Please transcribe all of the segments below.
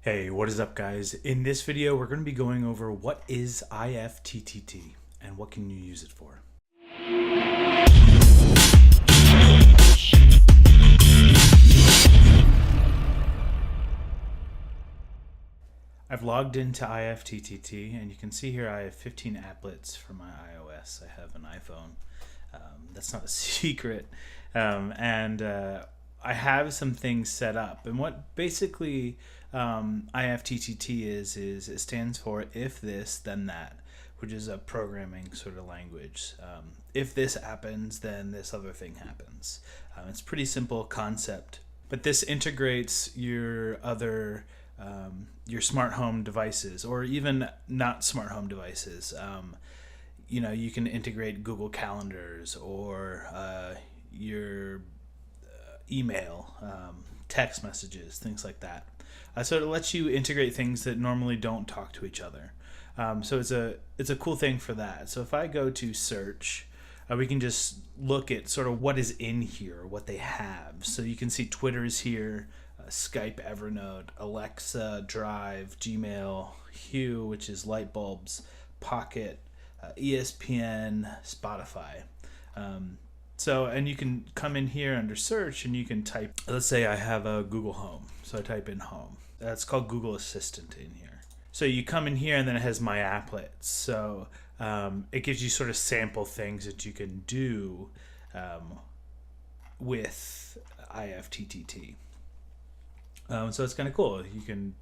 Hey, what is up guys? In this video, we're going to be going over what is IFTTT and what can you use it for. I've logged into IFTTT and you can see here I have 15 applets for my iOS. I have an iPhone. That's not a secret. I have some things set up, and what basically IFTTT is it stands for if this then that, which is a programming sort of language. If this happens, then this other thing happens. It's a pretty simple concept, but this integrates your other your smart home devices, or even not smart home devices. You can integrate Google Calendars or your email, text messages, things like that. So it lets you integrate things that normally don't talk to each other. So it's a cool thing for that. So if I go to search, we can just look at sort of what is in here, what they have. So you can see Twitter is here, Skype, Evernote, Alexa, Drive, Gmail, Hue, which is light bulbs, Pocket, ESPN, Spotify. And you can come in here under search and you can type, let's say I have a Google Home. So I type in home. That's called Google Assistant in here. So you come in here and then it has my applets. So it gives you sort of sample things that you can do with IFTTT. So it's kind of cool. You can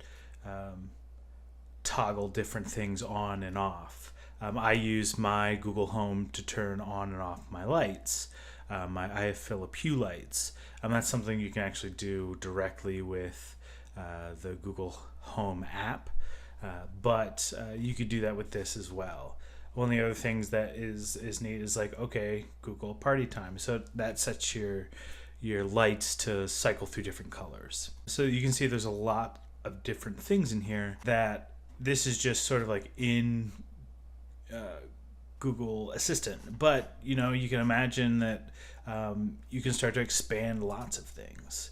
toggle different things on and off. I use my Google Home to turn on and off my lights. I have Philip Hue lights. That's something you can actually do directly with the Google Home app, but you could do that with this as well. One of the other things that is neat is like, okay, Google party time. So that sets your lights to cycle through different colors. So you can see there's a lot of different things in here that this is just sort of like in Google Assistant, but you can imagine that you can start to expand lots of things.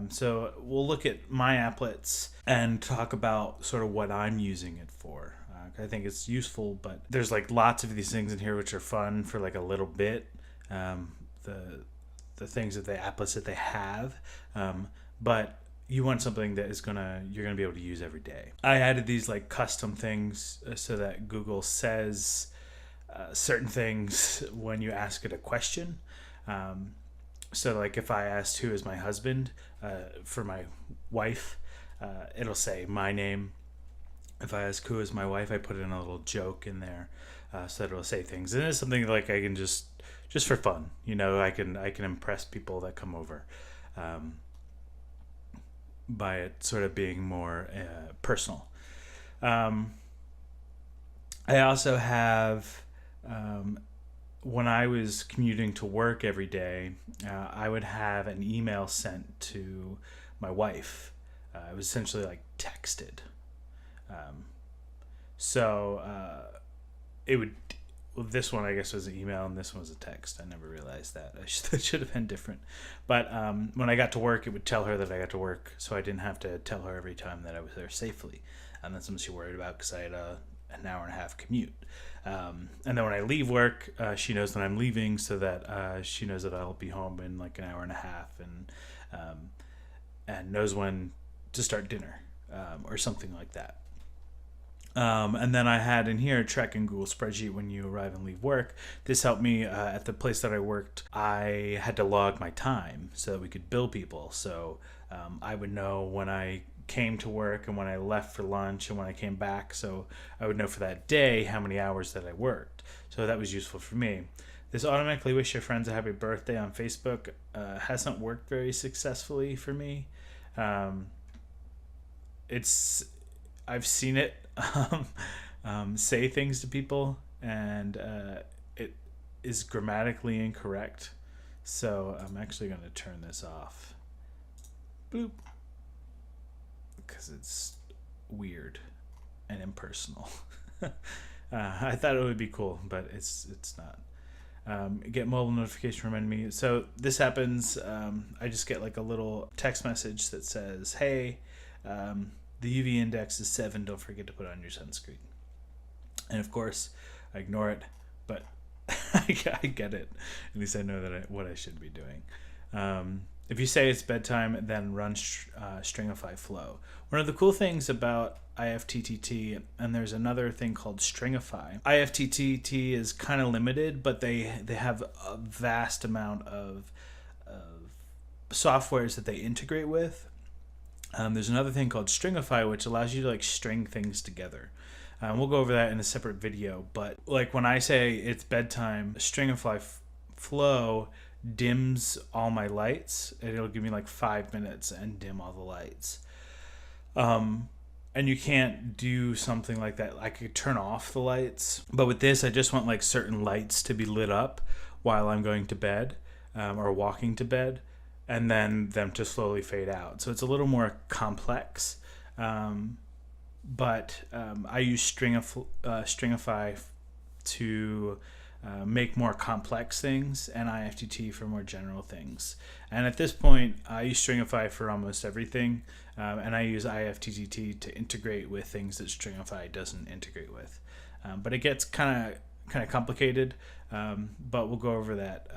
So we'll look at my applets and talk about sort of what I'm using it for. I think it's useful, but there's like lots of these things in here which are fun for like a little bit. The things that the applets that they have, but you want something that you're gonna be able to use every day. I added these like custom things so that Google says certain things when you ask it a question. So like if I asked who is my husband for my wife, it'll say my name. If I ask who is my wife, I put in a little joke in there so that it'll say things. And it's something like I can just for fun, I can impress people that come over by it sort of being more personal. I also have when I was commuting to work every day, I would have an email sent to my wife. It was essentially like texted. It would. Well, this one I guess was an email and this one was a text. I never realized that. That should have been different. But when I got to work, it would tell her that I got to work, so I didn't have to tell her every time that I was there safely. And that's something she worried about because I had an hour and a half commute. And then when I leave work, she knows that I'm leaving, so that she knows that I'll be home in like an hour and a half, and knows when to start dinner or something like that. And then I had in here track in Google Spreadsheet when you arrive and leave work. This helped me at the place that I worked. I had to log my time so that we could bill people. So I would know when I came to work and when I left for lunch and when I came back. So I would know for that day how many hours that I worked. So that was useful for me. This automatically wish your friends a happy birthday on Facebook hasn't worked very successfully for me. I've seen it say things to people and it is grammatically incorrect. So I'm actually going to turn this off. Boop. Because it's weird and impersonal. I thought it would be cool, but it's not. Get mobile notification remind me. So this happens. I just get like a little text message that says, "Hey, the UV index is 7. Don't forget to put on your sunscreen. And of course, I ignore it, but I get it. At least I know what I should be doing. If you say it's bedtime, then run Stringify Flow. One of the cool things about IFTTT, and there's another thing called Stringify. IFTTT is kind of limited, but they have a vast amount of softwares that they integrate with. There's another thing called Stringify, which allows you to like string things together. We'll go over that in a separate video, but like when I say it's bedtime, Stringify Flow dims all my lights, and it'll give me like 5 minutes and dim all the lights. And you can't do something like that. I could turn off the lights, but with this, I just want like certain lights to be lit up while I'm going to bed or walking to bed, and then them to slowly fade out. So it's a little more complex. But I use Stringify to make more complex things, and IFTTT for more general things. And at this point, I use Stringify for almost everything, and I use IFTTT to integrate with things that Stringify doesn't integrate with. But it gets kind of complicated, but we'll go over that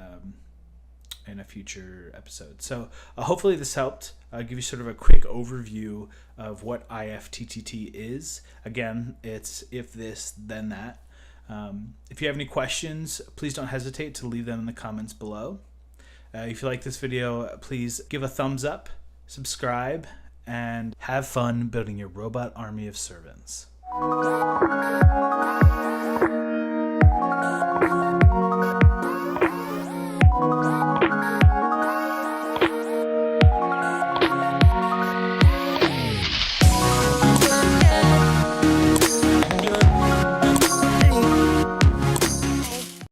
in a future episode. So hopefully this helped. I'll give you sort of a quick overview of what IFTTT is. Again, it's if this, then that. If you have any questions, please don't hesitate to leave them in the comments below. If you like this video, please give a thumbs up, subscribe, and have fun building your robot army of servants.